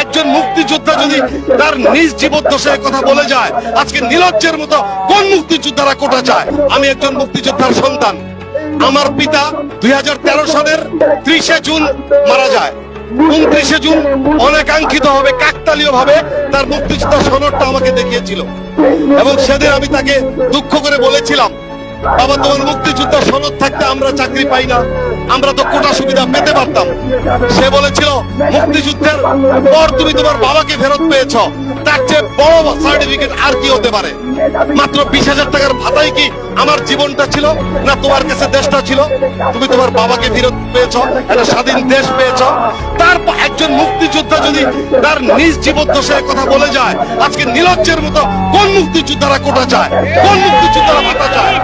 একজন মুক্তিযোদ্ধা যদি তার নিজ জীবদ্দশায় কথা বলে যায়, আজকে নির্লজ্জের মতো কোন মুক্তিযোদ্ধারা কোটা চায়? আমি একজন মুক্তিযোদ্ধার সন্তান। আমার পিতা 2013 সালের 30শে জুন মারা যায়। 29শে জুন অনাকাঙ্ক্ষিত ভাবে, কাকতালীয় ভাবে তার মুক্তিযোদ্ধা সনদটা আমাকে দেখিয়েছিল এবং সেদিন আমি তাকে দুঃখ করে বলেছিলাম, বাবা, তোমার মুক্তিযোদ্ধা সনদ থাকতে আমরা চাকরি পাই না, আমরা তো কোটা সুবিধা পেতে পারতাম। সে বলেছিল, মুক্তিযুদ্ধের পর তুমি তোমার বাবাকে ফেরত পেয়েছ, তার চেয়ে বড় সার্টিফিকেট আর কি হতে পারে? মাত্র 20,000 টাকার ভাতাই কি আমার জীবনটা ছিল না তোমার কাছে দেশটা ছিল? তুমি তোমার বাবাকে ফেরত পেয়েছ, একটা স্বাধীন দেশ পেয়েছ। তারপর একজন মুক্তিযোদ্ধা যদি তার নিজ জীবদ্দশায় কথা বলে যায়, আজকে নির্লজ্জের মতো কোন মুক্তিযোদ্ধারা কোটা চায়, কোন মুক্তিযোদ্ধারা ভাতা চায়?